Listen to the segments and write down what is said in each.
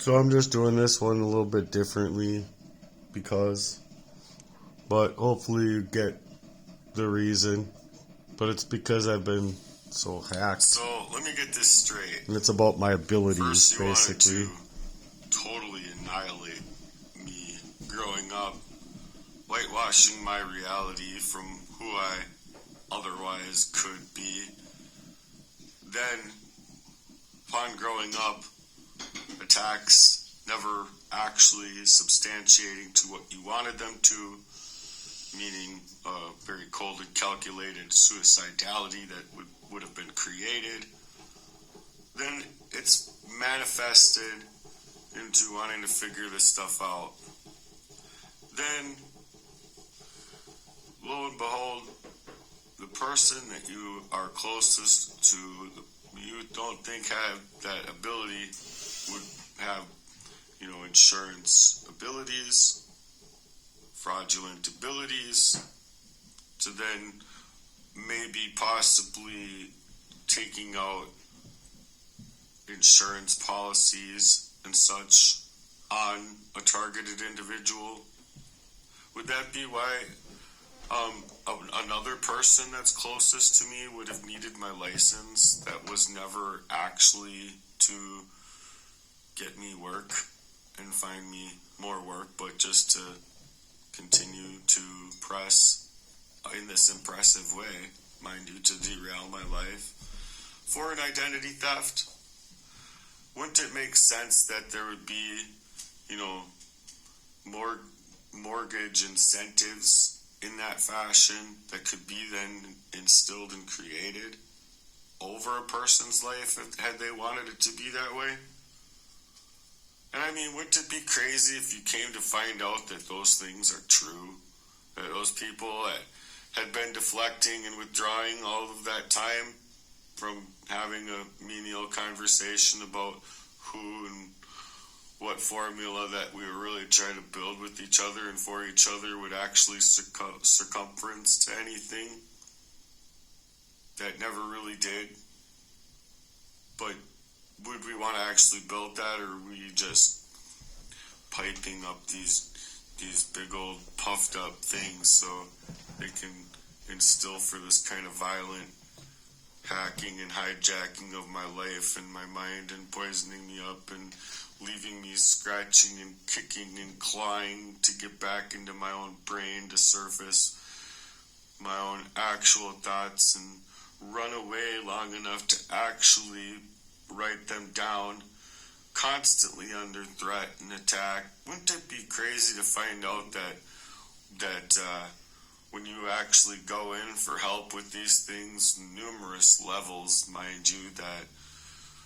So I'm just doing this one a little bit differently but hopefully you get the reason. But it's because I've been so hacked. So let me get this straight. And it's about my abilities, First, you basically. wanted to totally annihilate me growing up, whitewashing my reality from who I otherwise could be. Then, upon growing up, attacks never actually substantiating to what you wanted them to, meaning very cold and calculated suicidality that would have been created. Then it's manifested into wanting to figure this stuff out. Then, lo and behold, the person that you are closest to, you don't think have that ability, would have, insurance abilities, fraudulent abilities, to then maybe possibly taking out insurance policies and such on a targeted individual. Would that be why another person that's closest to me would have needed my license that was never actually to get me work and find me more work, but just to continue to press in this impressive way, mind you, to derail my life for an identity theft? Wouldn't it make sense that there would be, more mortgage incentives in that fashion that could be then instilled and created over a person's life had they wanted it to be that way? And I mean, wouldn't it be crazy if you came to find out that those things are true? That those people that had been deflecting and withdrawing all of that time from having a menial conversation about who and what formula that we were really trying to build with each other and for each other would actually circumference to anything that never really did. But would we want to actually build that, or are we just piping up these big old puffed up things so they can instill for this kind of violent hacking and hijacking of my life and my mind and poisoning me up and leaving me scratching and kicking and clawing to get back into my own brain to surface my own actual thoughts and run away long enough to actually write them down, constantly under threat and attack? Wouldn't it be crazy to find out that when you actually go in for help with these things, numerous levels, mind you, that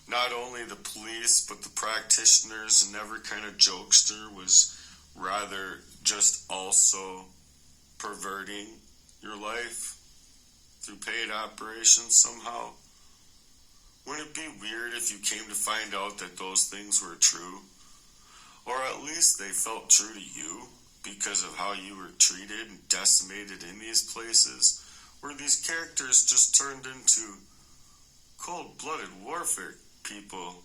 not only the police but the practitioners and every kind of jokester was rather just also perverting your life through paid operations somehow? Wouldn't it be weird if you came to find out that those things were true? Or at least they felt true to you because of how you were treated and decimated in these places, where these characters just turned into cold-blooded warfare people,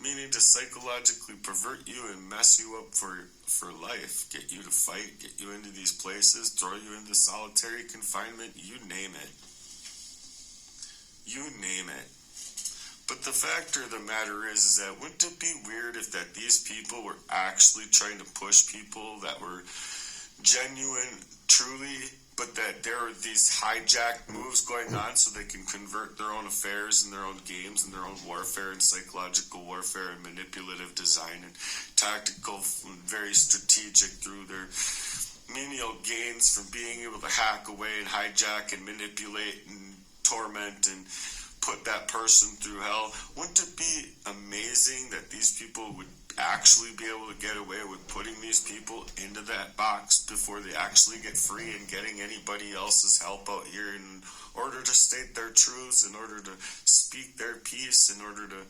meaning to psychologically pervert you and mess you up for life, get you to fight, get you into these places, throw you into solitary confinement, you name it. You name it. But the fact of the matter is that wouldn't it be weird if that these people were actually trying to push people that were genuine, truly, but that there are these hijacked moves going on so they can convert their own affairs and their own games and their own warfare and psychological warfare and manipulative design and tactical and very strategic through their menial gains from being able to hack away and hijack and manipulate and torment and put that person through hell? Wouldn't it be amazing that these people would actually be able to get away with putting these people into that box before they actually get free and getting anybody else's help out here in order to state their truths, in order to speak their piece, in order to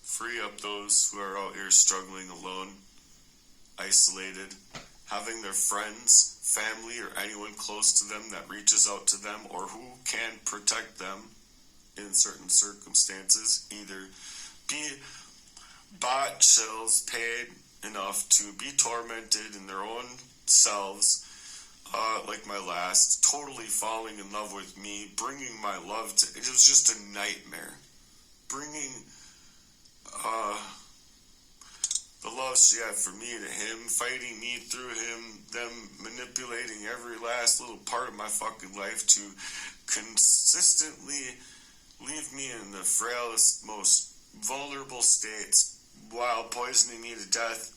free up those who are out here struggling alone, isolated, having their friends, family, or anyone close to them that reaches out to them or who can protect them in certain circumstances, either be bought shills paid enough to be tormented in their own selves, like my last, totally falling in love with me, bringing my love to, it was just a nightmare. Bringing the love she had for me to him, fighting me through him, them manipulating every last little part of my fucking life to consistently leave me in the frailest, most vulnerable states while poisoning me to death,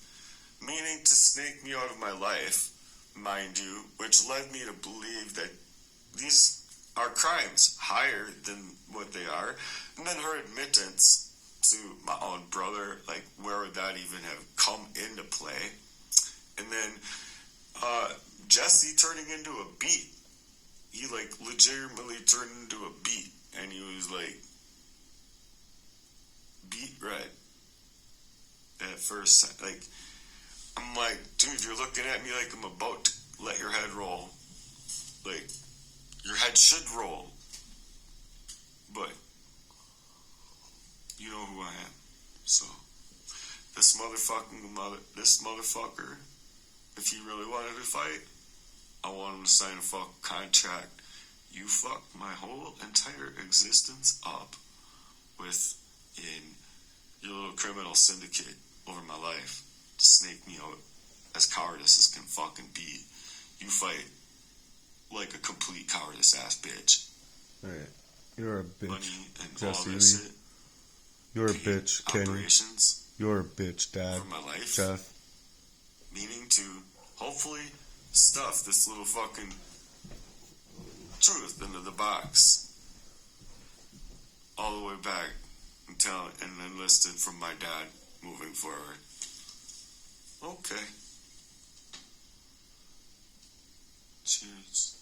meaning to snake me out of my life, mind you, which led me to believe that these are crimes higher than what they are. And then her admittance to my own brother, like, where would that even have come into play? And then Jesse turning into a beat. He, like, legitimately turned into a beat. And he was, like, beat red. At first, like, I'm like, dude, you're looking at me like I'm about to let your head roll. Like, your head should roll. But you know who I am. So, this motherfucker, if he really wanted to fight, I want him to sign a fucking contract. You fucked my whole entire existence up within your little criminal syndicate over my life to snake me out as cowardice as can fucking be. You fight like a complete cowardice ass bitch. Alright. You're a bitch. Money and Jesse all this shit. You're a bitch, Kenny. Operations. You're a bitch, Dad. For my life. Jeff. Meaning to hopefully stuff this little fucking truth into the box all the way back until and enlisted from my dad moving forward. Okay. Cheers.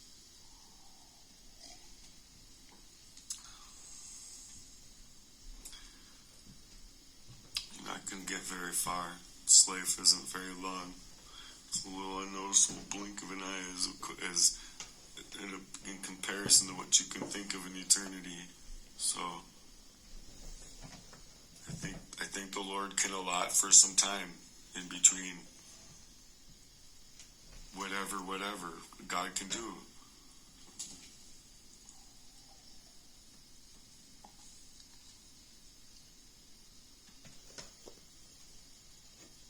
You're not gonna get very far. This life isn't very long. It's a little unnoticeable blink of an eye as in comparison to what you can think of in eternity. So I think the Lord can allot for some time in between whatever God can do.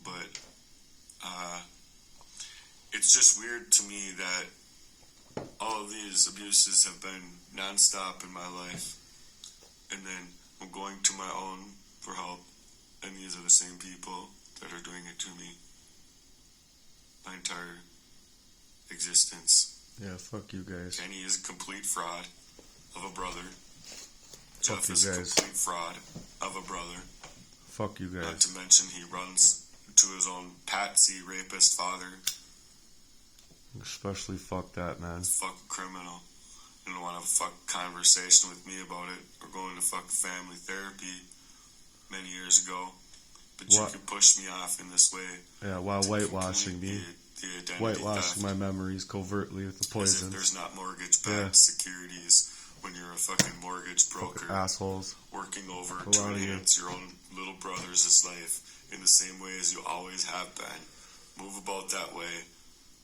But it's just weird to me that all of these abuses have been nonstop in my life, and then I'm going to my own for help, and these are the same people that are doing it to me my entire existence. Yeah, fuck you guys. Kenny is a complete fraud of a brother. Fuck Jeff you is a guys. complete fraud of a brother. Fuck you Not guys. to mention he runs to his own patsy rapist father. Especially fuck that, man. Fucking criminal. You don't want to have a fucking conversation with me about it or going to fucking family therapy many years ago. But What? you can push me off in this way. Yeah, while to whitewashing complete me. The identity Whitewashing theft. my memories covertly with the As if poison. there's not mortgage-backed Yeah. securities when you're a fucking mortgage broker. Fucking assholes. Working over A to lot of you. enhance your own little brother's life in the same way as you always have been. Move about that way,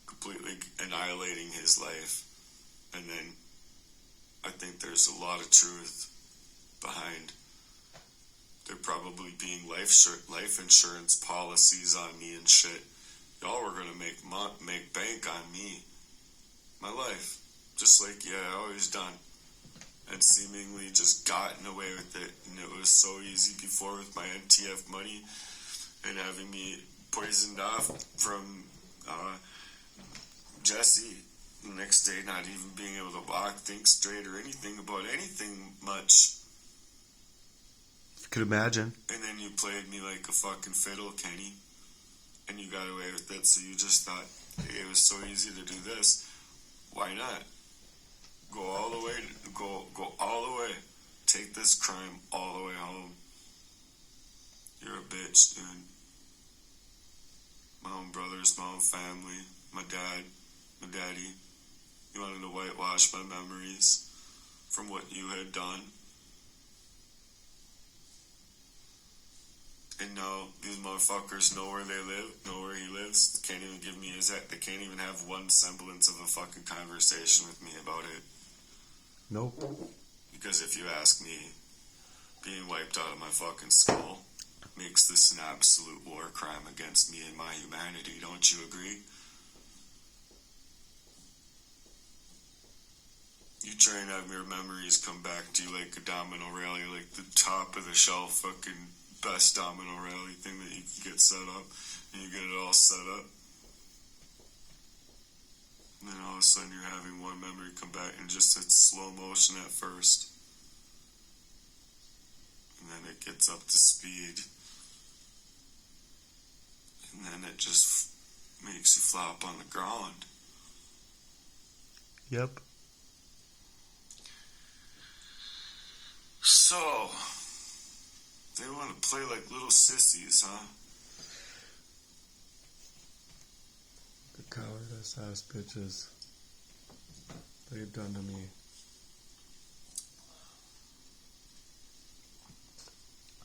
completely annihilating his life. And then I think there's a lot of truth behind there probably being life insurance policies on me and shit. Y'all were gonna make bank on me, my life, just like I always done, and seemingly just gotten away with it. And it was so easy before with my NTF money and having me poisoned off from Jesse. The next day, not even being able to walk, think straight, or anything about anything much. If you could imagine. And then you played me like a fucking fiddle, Kenny. And you got away with it, so you just thought, hey, it was so easy to do this. Why not? Go all the way. Go all the way. Take this crime all the way home. You're a bitch, dude. My own brothers, my own family, my dad, my daddy. You wanted to whitewash my memories from what you had done. And now these motherfuckers know where they live, know where he lives. Can't even give me his. They can't even have one semblance of a fucking conversation with me about it. Nope. Because if you ask me, being wiped out of my fucking skull makes this an absolute war crime against me and my humanity. Don't you agree? You try and have your memories come back to you like a domino rally, like the top of the shelf fucking best domino rally thing that you can get set up, and you get it all set up. And then all of a sudden you're having one memory come back in just at slow motion at first. And then it gets up to speed. And then it just makes you flop on the ground. Yep. So, they want to play like little sissies, huh? The cowardice ass bitches. They've done to me.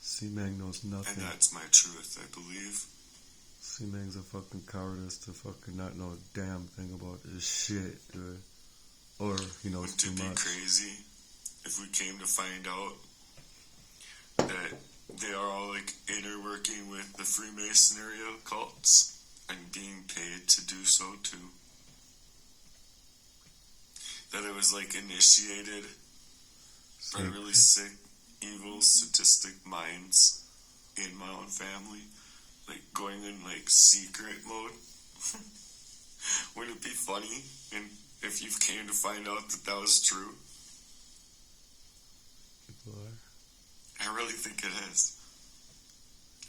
C-Mang knows nothing. And that's my truth, I believe. C-Mang's a fucking cowardice to fucking not know a damn thing about this shit, dude. Or he knows too much. Wouldn't it be crazy if we came to find out that they are all like interworking with the Freemasonry cults and being paid to do so too? That it was like initiated by really sick, evil, sadistic minds in my own family, like going in like secret mode. Wouldn't it be funny and if you came to find out that that was true? People are. I really think it is.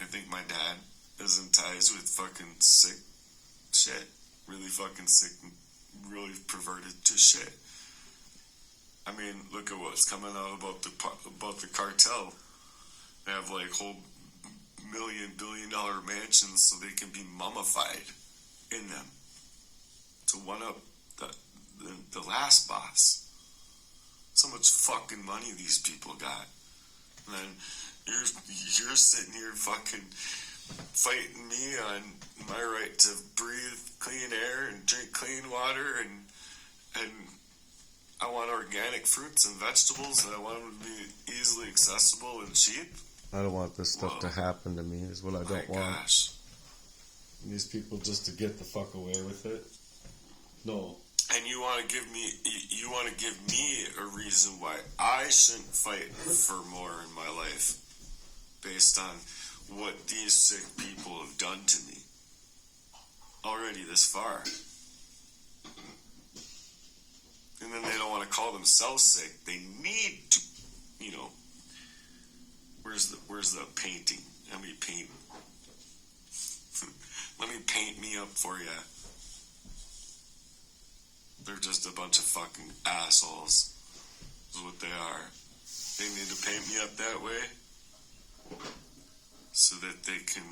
I think my dad is in ties with fucking sick shit. Really fucking sick, really perverted to shit. I mean, look at what's coming out about the cartel. They have like whole billion-dollar mansions so they can be mummified in them to one up the last boss. So much fucking money these people got. And then you're sitting here fucking fighting me on my right to breathe clean air and drink clean water, and I want organic fruits and vegetables, and I want them to be easily accessible and cheap. I don't want this stuff to happen to me, is what I don't want. Gosh. These people just to get the fuck away with it? No. And you want to give me a reason why I shouldn't fight for more in my life based on what these sick people have done to me already this far. And then they don't want to call themselves sick. They need to, where's the painting? Let me paint. Let me paint me up for you. They're just a bunch of fucking assholes, is what they are. They need to paint me up that way so that they can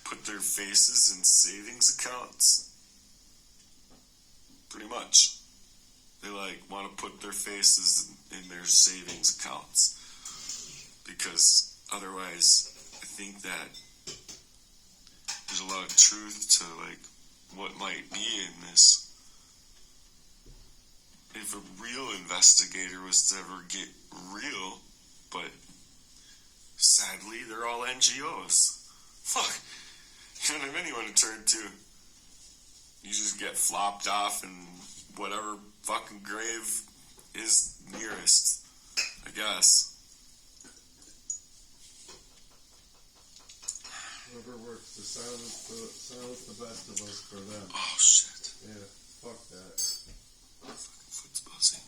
put their faces in savings accounts. Pretty much. They want to put their faces in their savings accounts. Because otherwise, I think that there's a lot of truth to what might be in this. If a real investigator was to ever get real, but sadly, they're all NGOs. Fuck. You don't have anyone to turn to. You just get flopped off in whatever fucking grave is nearest, I guess. Whoever works to silence the best of us for them. Oh, shit. Yeah, fuck that. Fucking foot's buzzing.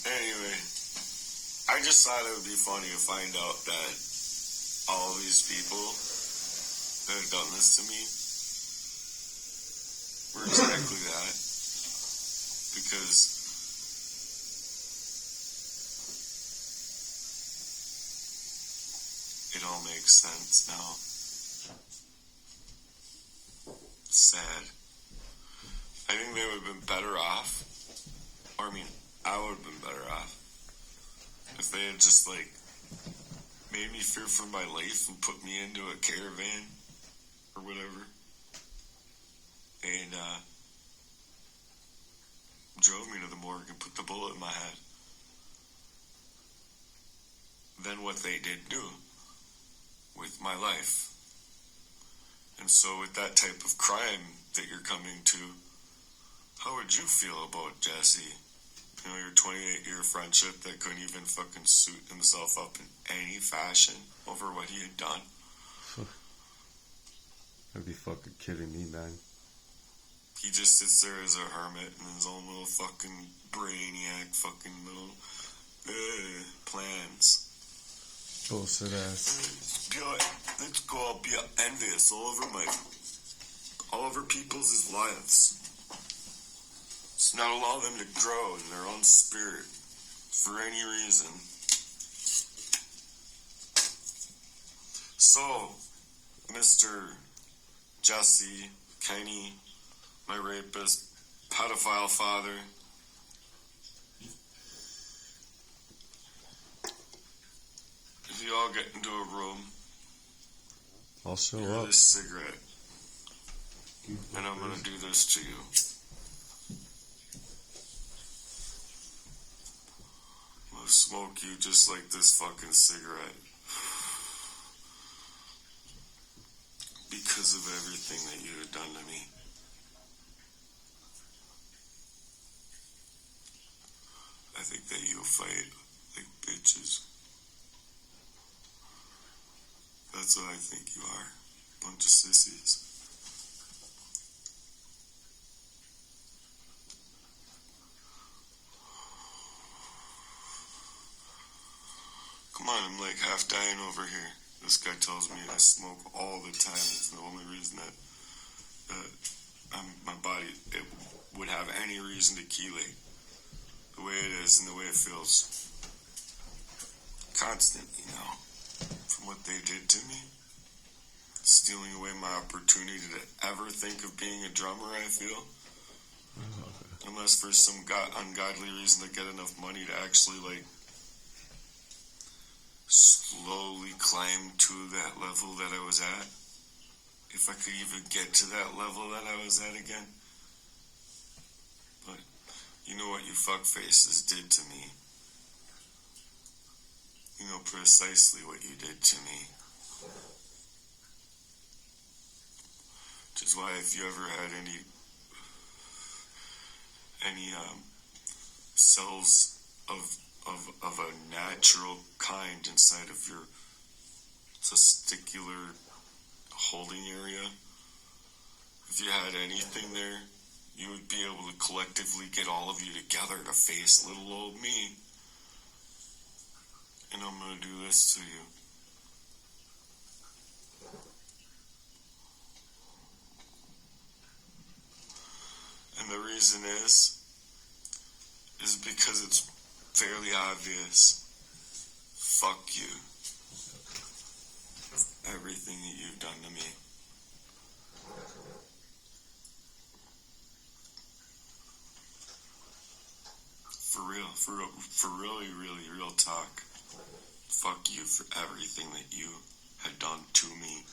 Anyway, I just thought it would be funny to find out that all these people that have done this to me were exactly that. Because it all makes sense now. Sad. I think they would have been better off, or I would have been better off they had just like made me fear for my life and put me into a caravan or whatever, and drove me to the morgue and put the bullet in my head. Then what they did do with my life. And so with that type of crime that you're coming to, how would you feel about Jesse? You know, your 28-year friendship that couldn't even fucking suit himself up in any fashion over what he had done. I'd be fucking kidding me, man. He just sits there as a hermit in his own little fucking brainiac fucking little plans. Bullshit ass. Let's go all be envious all over people's lives. Let's not allow them to grow in their own spirit for any reason. So, Mr. Jesse, Kenny, my rapist, pedophile father, if you all get into a room, I'll show here's up. this cigarette, and I'm gonna do this to you. I'm gonna smoke you just like this fucking cigarette. Because of everything that you had done to me. I think that you'll fight like bitches. That's what I think you are. Bunch of sissies. Come on, I'm like half dying over here. This guy tells me I smoke all the time. It's the only reason that my body it would have any reason to chelate the way it is and the way it feels. Constantly now, from what they did to me, stealing away my opportunity to ever think of being a drummer. I feel, unless for some ungodly reason to get enough money to actually like slowly climb to that level that I was at. If I could even get to that level that I was at again. But you know what you fuckfaces did to me. You know precisely what you did to me. Which is why if you ever had any cells of a natural kind inside of your testicular holding area, if you had anything there, you would be able to collectively get all of you together to face little old me. And I'm going to do this to you. And the reason is because it's fairly obvious. Fuck you. Everything that you've done to me. For really, really real talk. Fuck you for everything that you had done to me.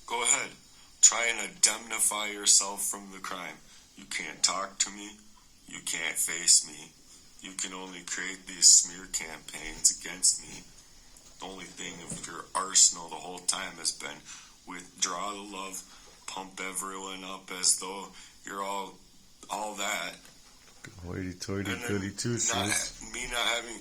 Go ahead. Try and indemnify yourself from the crime. You can't talk to me. You can't face me. You can only create these smear campaigns against me. The only thing of your arsenal the whole time has been withdraw the love, pump everyone up as though you're all that. Hoity-toity, goody two-shoes. Me not having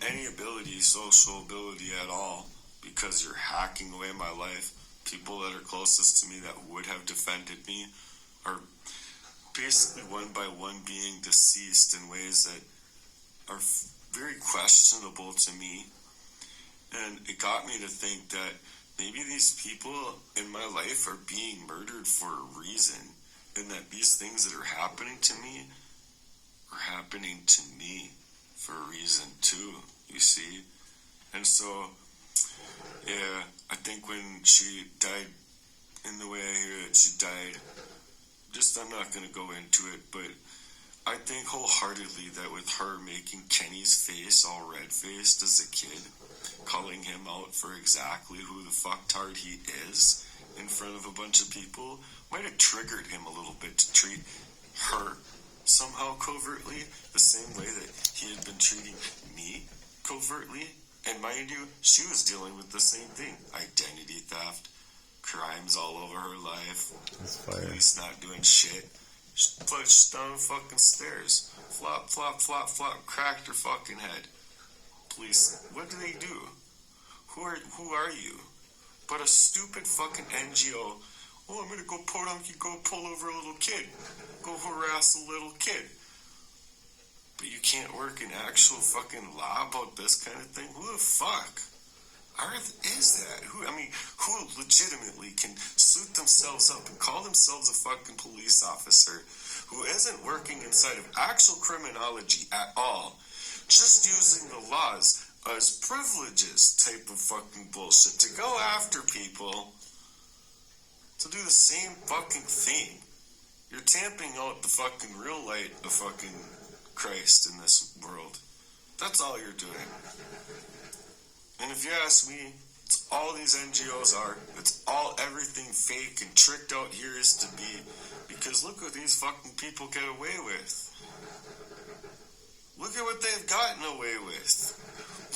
any ability, social ability at all, because you're hacking away my life. People that are closest to me that would have defended me are basically one by one being deceased in ways that are very questionable to me. And it got me to think that maybe these people in my life are being murdered for a reason, and that these things that are happening to me are happening to me for a reason too, you see? And so, yeah, I think when she died And the way I hear it, she died. I'm not going to go into it, but I think wholeheartedly that with her making Kenny's face all red-faced as a kid, calling him out for exactly who the fucktard he is in front of a bunch of people, might have triggered him a little bit to treat her somehow covertly, the same way that he had been treating me covertly. And mind you, she was dealing with the same thing. Identity theft, crimes all over her life, police not doing shit. She pushed down the fucking stairs. Flop, flop, flop, flop, cracked her fucking head. Police, what do they do? Who are you? But a stupid fucking NGO. Oh, I'm gonna go pull over a little kid. Go harass a little kid. But you can't work in actual fucking law about this kind of thing? Who the fuck is that? Who legitimately can suit themselves up and call themselves a fucking police officer who isn't working inside of actual criminology at all, just using the laws as privileges type of fucking bullshit to go after people to do the same fucking thing? You're tamping out the fucking real light of fucking Christ in this world. That's all you're doing. And if you ask me, it's all these NGOs are. It's all everything fake and tricked out here is to be. Because look what these fucking people get away with. Look at what they've gotten away with.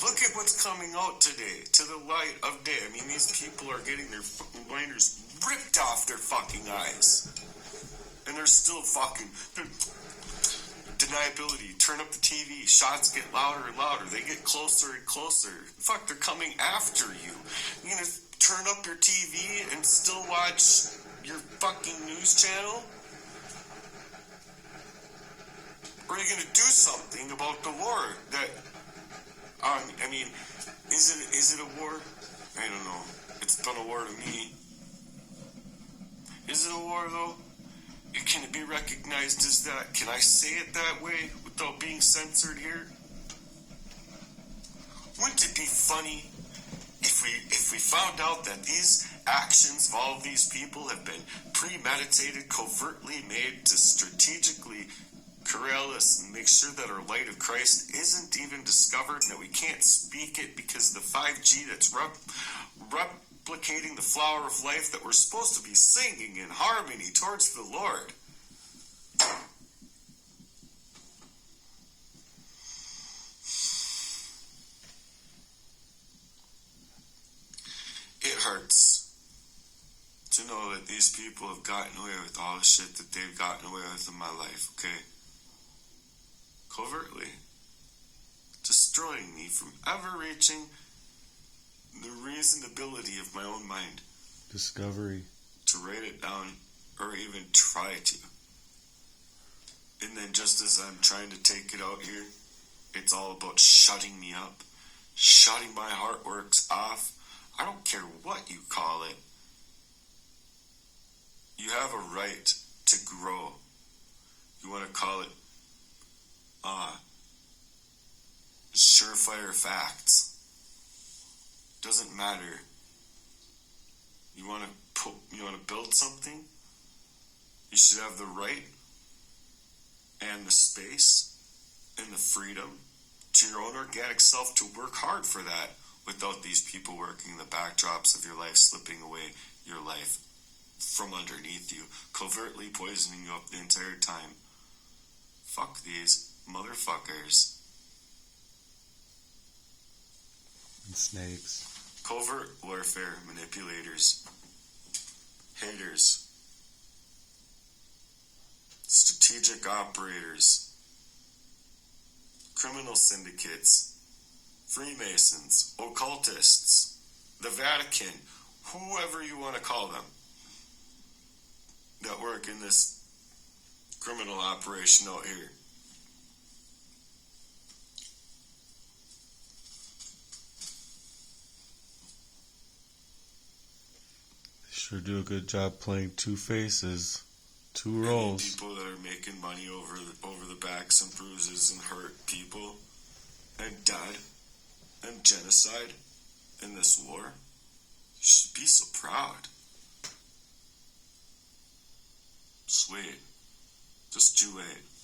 Look at what's coming out today, to the light of day. I mean, these people are getting their fucking blinders ripped off their fucking eyes. And they're still fucking... Deniability, turn up the TV, shots get louder and louder, they get closer and closer. Fuck, they're coming after you. You're gonna turn up your TV and still watch your fucking news channel? Or are you gonna do something about the war that, is it a war? I don't know. It's been a war to me. Is it a war though? Can it be recognized as that? Can I say it that way without being censored here? Wouldn't it be funny if we found out that these actions of all of these people have been premeditated, covertly made to strategically corral us and make sure that our light of Christ isn't even discovered, and that we can't speak it because the 5G that's replicating the flower of life that we're supposed to be singing in harmony towards the Lord. It hurts to know that these people have gotten away with all the shit that they've gotten away with in my life, okay? Covertly. Destroying me from ever reaching the reasonability of my own mind. Discovery. To write it down or even try to. And then just as I'm trying to take it out here, it's all about shutting me up. Shutting my heartworks off. I don't care what you call it. You have a right to grow. You want to call it surefire facts. Doesn't matter. You want to build something? You should have the right and the space and the freedom to your own organic self to work hard for that without these people working the backdrops of your life, slipping away your life from underneath you, covertly poisoning you up the entire time. Fuck these motherfuckers. And snakes. Covert warfare manipulators. Haters. Strategic operators. Criminal syndicates. Freemasons. Occultists. The Vatican. Whoever you want to call them. That work in this criminal operation out here. Sure do a good job playing two faces, two roles. People that are making money over the backs and bruises and hurt people and dead and genocide in this war. You should be so proud. Sweet. Just do it.